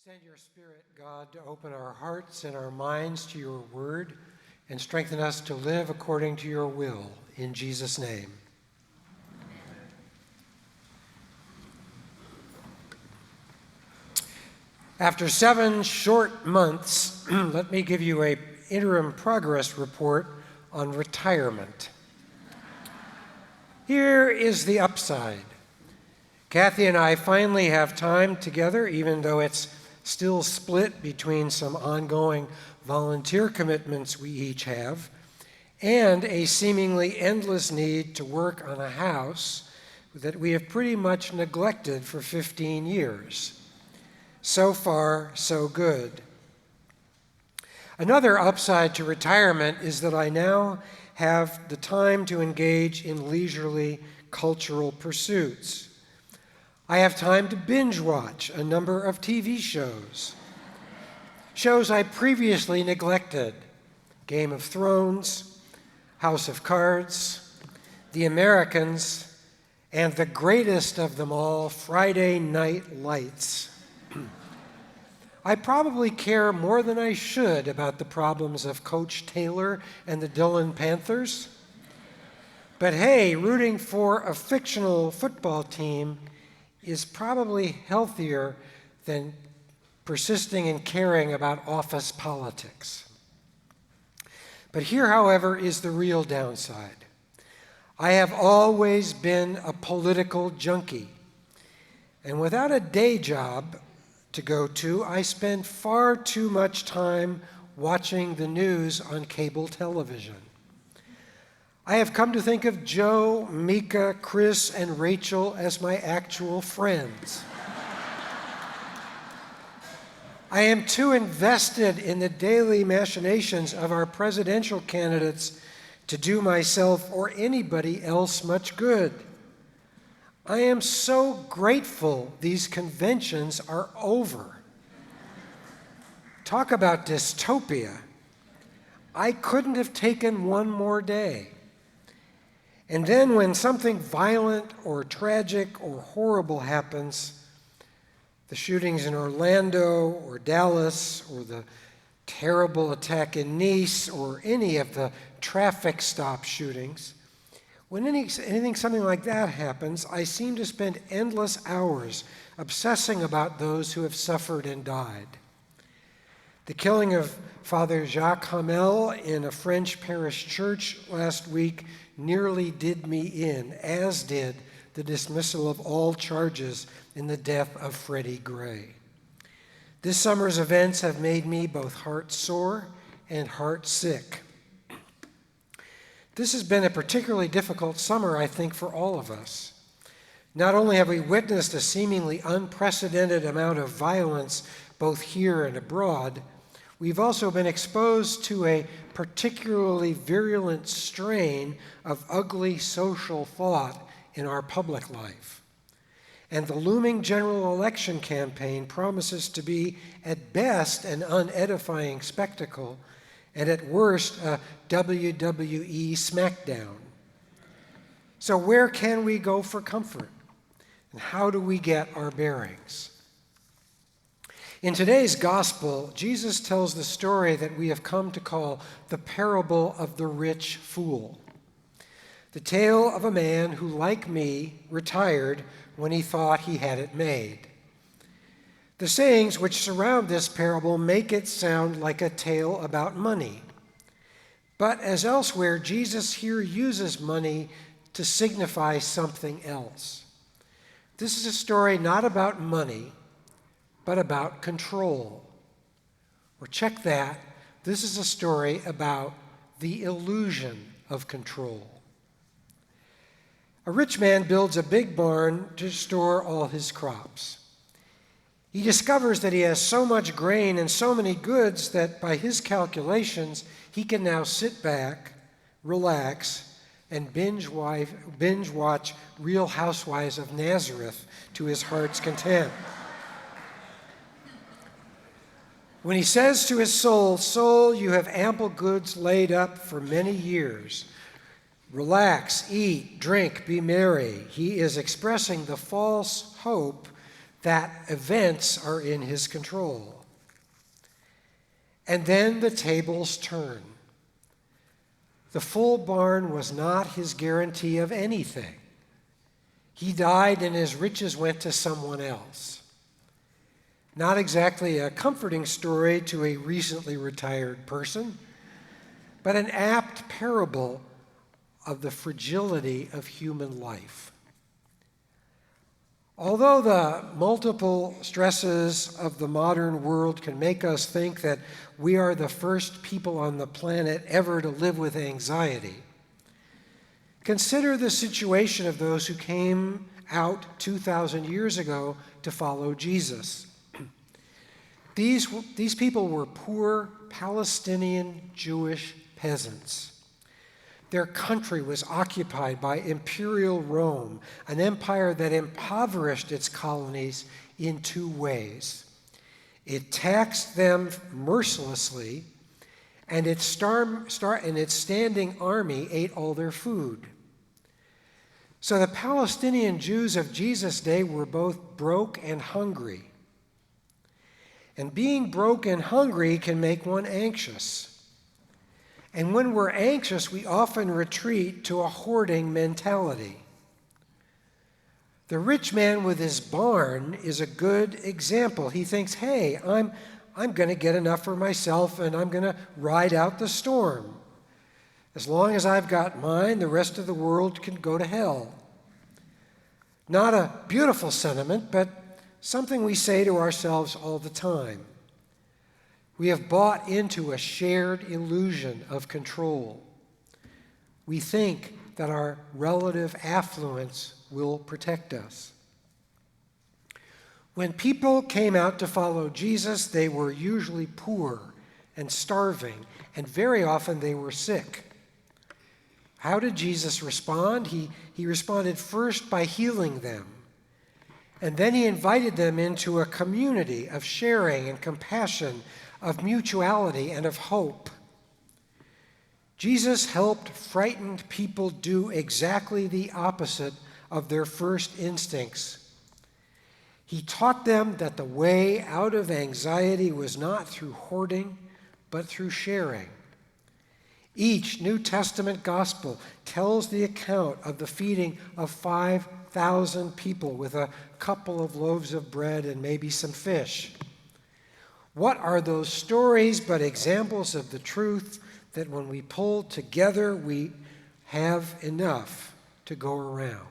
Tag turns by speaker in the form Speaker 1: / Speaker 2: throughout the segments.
Speaker 1: Send your Spirit, God, to open our hearts and our minds to your word and strengthen us to live according to your will. In Jesus' name. After 7 short months, let me give you an interim progress report on retirement. Here is the upside. Kathy and I finally have time together, even though it's still split between some ongoing volunteer commitments we each have and a seemingly endless need to work on a house that we have pretty much neglected for 15 years. So far, so good. Another upside to retirement is that I now have the time to engage in leisurely cultural pursuits. I have time to binge watch a number of TV shows I previously neglected: Game of Thrones, House of Cards, The Americans, and the greatest of them all, Friday Night Lights. I probably care more than I should about the problems of Coach Taylor and the Dillon Panthers. But hey, rooting for a fictional football team is probably healthier than persisting in caring about office politics. But here, however, is the real downside. I have always been a political junkie, and without a day job to go to, I spend far too much time watching the news on cable television. I have come to think of Joe, Mika, Chris, and Rachel as my actual friends. I am too invested in the daily machinations of our presidential candidates to do myself or anybody else much good. I am so grateful these conventions are over. Talk about dystopia. I couldn't have taken one more day. And then when something violent or tragic or horrible happens, the shootings in Orlando or Dallas or the terrible attack in Nice or any of the traffic stop shootings, when something like that happens, I seem to spend endless hours obsessing about those who have suffered and died. The killing of Father Jacques Hamel in a French parish church last week nearly did me in, as did the dismissal of all charges in the death of Freddie Gray. This summer's events have made me both heart sore and heart sick. This has been a particularly difficult summer, I think, for all of us. Not only have we witnessed a seemingly unprecedented amount of violence both here and abroad, we've also been exposed to a particularly virulent strain of ugly social thought in our public life. And the looming general election campaign promises to be, at best, an unedifying spectacle, and at worst, a WWE smackdown. So where can we go for comfort? And how do we get our bearings? In today's gospel, Jesus tells the story that we have come to call the parable of the rich fool. The tale of a man who, like me, retired when he thought he had it made. The sayings which surround this parable make it sound like a tale about money. But as elsewhere, Jesus here uses money to signify something else. This is a story not about money, but about control. Or check that, this is a story about the illusion of control. A rich man builds a big barn to store all his crops. He discovers that he has so much grain and so many goods that by his calculations, he can now sit back, relax, and binge watch Real Housewives of Nazareth to his heart's content. When he says to his soul, "Soul, you have ample goods laid up for many years. Relax, eat, drink, be merry," he is expressing the false hope that events are in his control. And then the tables turn. The full barn was not his guarantee of anything. He died and his riches went to someone else. Not exactly a comforting story to a recently retired person, but an apt parable of the fragility of human life. Although the multiple stresses of the modern world can make us think that we are the first people on the planet ever to live with anxiety, consider the situation of those who came out 2,000 years ago to follow Jesus. These people were poor Palestinian Jewish peasants. Their country was occupied by imperial Rome, an empire that impoverished its colonies in two ways. It taxed them mercilessly, and its standing army ate all their food. So the Palestinian Jews of Jesus' day were both broke and hungry. And being broke and hungry can make one anxious. And when we're anxious, we often retreat to a hoarding mentality. The rich man with his barn is a good example. He thinks, hey, I'm going to get enough for myself and I'm going to ride out the storm. As long as I've got mine, the rest of the world can go to hell. Not a beautiful sentiment, but something we say to ourselves all the time. We have bought into a shared illusion of control. We think that our relative affluence will protect us. When people came out to follow Jesus, they were usually poor and starving, and very often they were sick. How did Jesus respond? He responded first by healing them. And then he invited them into a community of sharing and compassion, of mutuality and of hope. Jesus helped frightened people do exactly the opposite of their first instincts. He taught them that the way out of anxiety was not through hoarding, but through sharing. Each New Testament gospel tells the account of the feeding of 5,000 people with a couple of loaves of bread and maybe some fish. What are those stories but examples of the truth that when we pull together, we have enough to go around?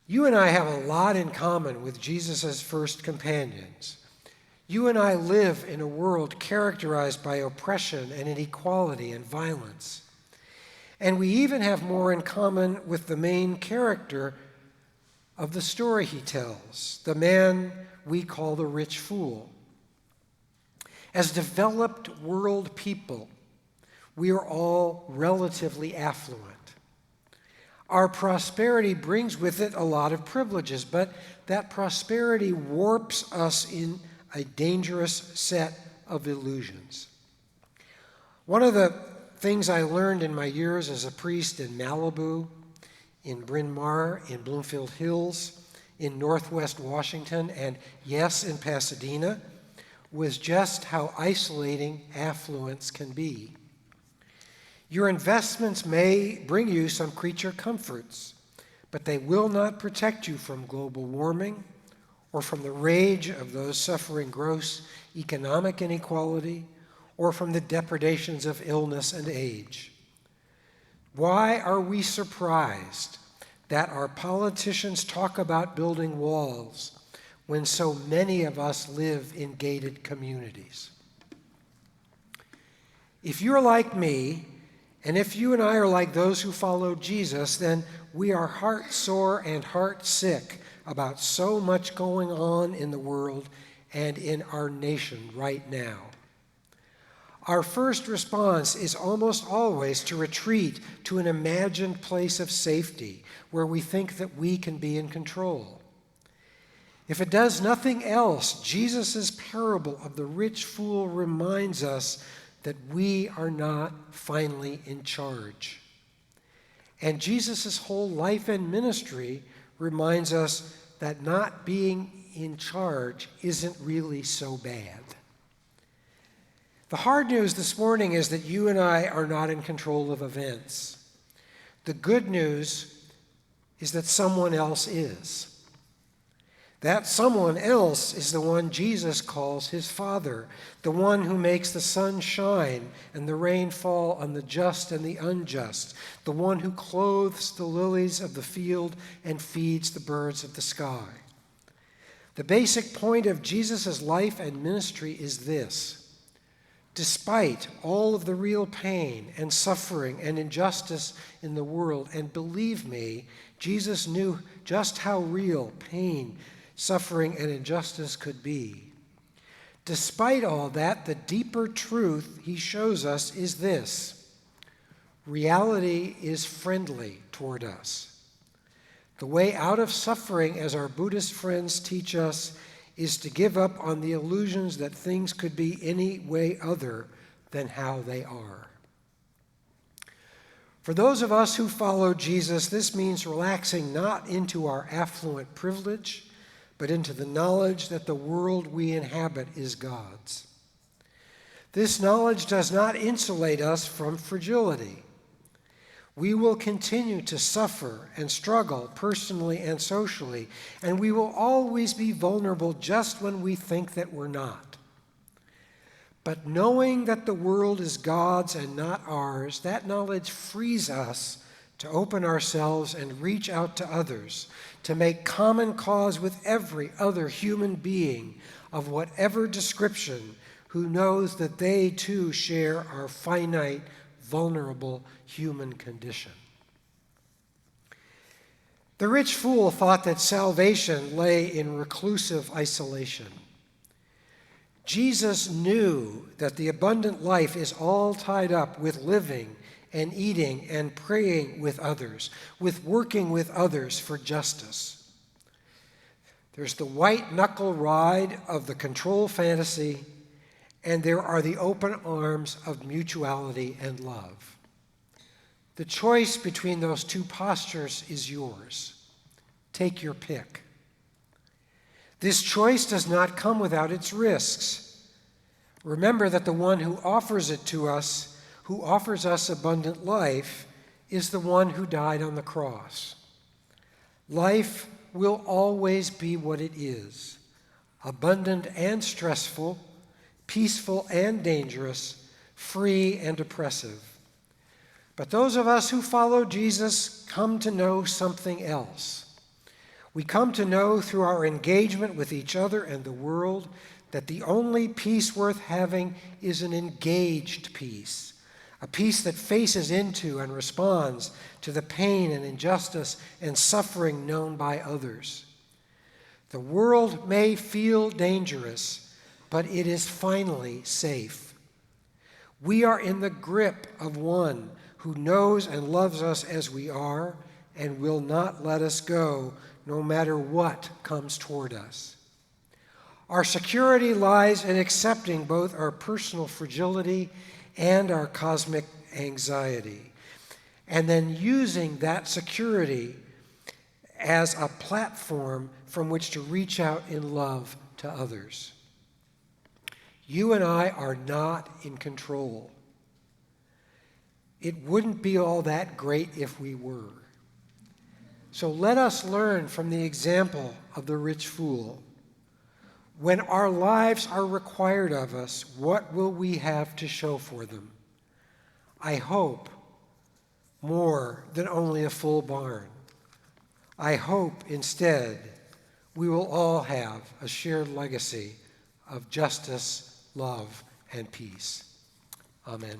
Speaker 1: You and I have a lot in common with Jesus' first companions. You and I live in a world characterized by oppression and inequality and violence. And we even have more in common with the main character of the story he tells, the man we call the rich fool. As developed world people, we are all relatively affluent. Our prosperity brings with it a lot of privileges, but that prosperity warps us in a dangerous set of illusions. One of the things I learned in my years as a priest in Malibu, in Bryn Mawr, in Bloomfield Hills, in Northwest Washington, and yes, in Pasadena, was just how isolating affluence can be. Your investments may bring you some creature comforts, but they will not protect you from global warming or from the rage of those suffering gross economic inequality or from the depredations of illness and age. Why are we surprised that our politicians talk about building walls when so many of us live in gated communities? If you're like me, and if you and I are like those who follow Jesus, then we are heart-sore and heart-sick about so much going on in the world and in our nation right now. Our first response is almost always to retreat to an imagined place of safety where we think that we can be in control. If it does nothing else, Jesus' parable of the rich fool reminds us that we are not finally in charge. And Jesus' whole life and ministry reminds us that not being in charge isn't really so bad. The hard news this morning is that you and I are not in control of events. The good news is that someone else is. That someone else is the one Jesus calls his Father, the one who makes the sun shine and the rain fall on the just and the unjust, the one who clothes the lilies of the field and feeds the birds of the sky. The basic point of Jesus' life and ministry is this: despite all of the real pain and suffering and injustice in the world, and believe me, Jesus knew just how real pain, suffering, and injustice could be. Despite all that, the deeper truth he shows us is this: reality is friendly toward us. The way out of suffering, as our Buddhist friends teach us, is to give up on the illusions that things could be any way other than how they are. For those of us who follow Jesus, this means relaxing not into our affluent privilege, but into the knowledge that the world we inhabit is God's. This knowledge does not insulate us from fragility. We will continue to suffer and struggle personally and socially, and we will always be vulnerable just when we think that we're not. But knowing that the world is God's and not ours, that knowledge frees us to open ourselves and reach out to others, to make common cause with every other human being of whatever description who knows that they too share our finite, vulnerable human condition. The rich fool thought that salvation lay in reclusive isolation. Jesus knew that the abundant life is all tied up with living and eating and praying with others, with working with others for justice. There's the white-knuckle ride of the control fantasy, and there are the open arms of mutuality and love. The choice between those two postures is yours. Take your pick. This choice does not come without its risks. Remember that the one who offers it to us, who offers us abundant life, is the one who died on the cross. Life will always be what it is: abundant and stressful, peaceful and dangerous, free and oppressive. But those of us who follow Jesus come to know something else. We come to know through our engagement with each other and the world that the only peace worth having is an engaged peace, a peace that faces into and responds to the pain and injustice and suffering known by others. The world may feel dangerous, but it is finally safe. We are in the grip of one who knows and loves us as we are and will not let us go no matter what comes toward us. Our security lies in accepting both our personal fragility and our cosmic anxiety, and then using that security as a platform from which to reach out in love to others. You and I are not in control. It wouldn't be all that great if we were. So let us learn from the example of the rich fool. When our lives are required of us, what will we have to show for them? I hope more than only a full barn. I hope instead we will all have a shared legacy of justice, love, and peace. Amen.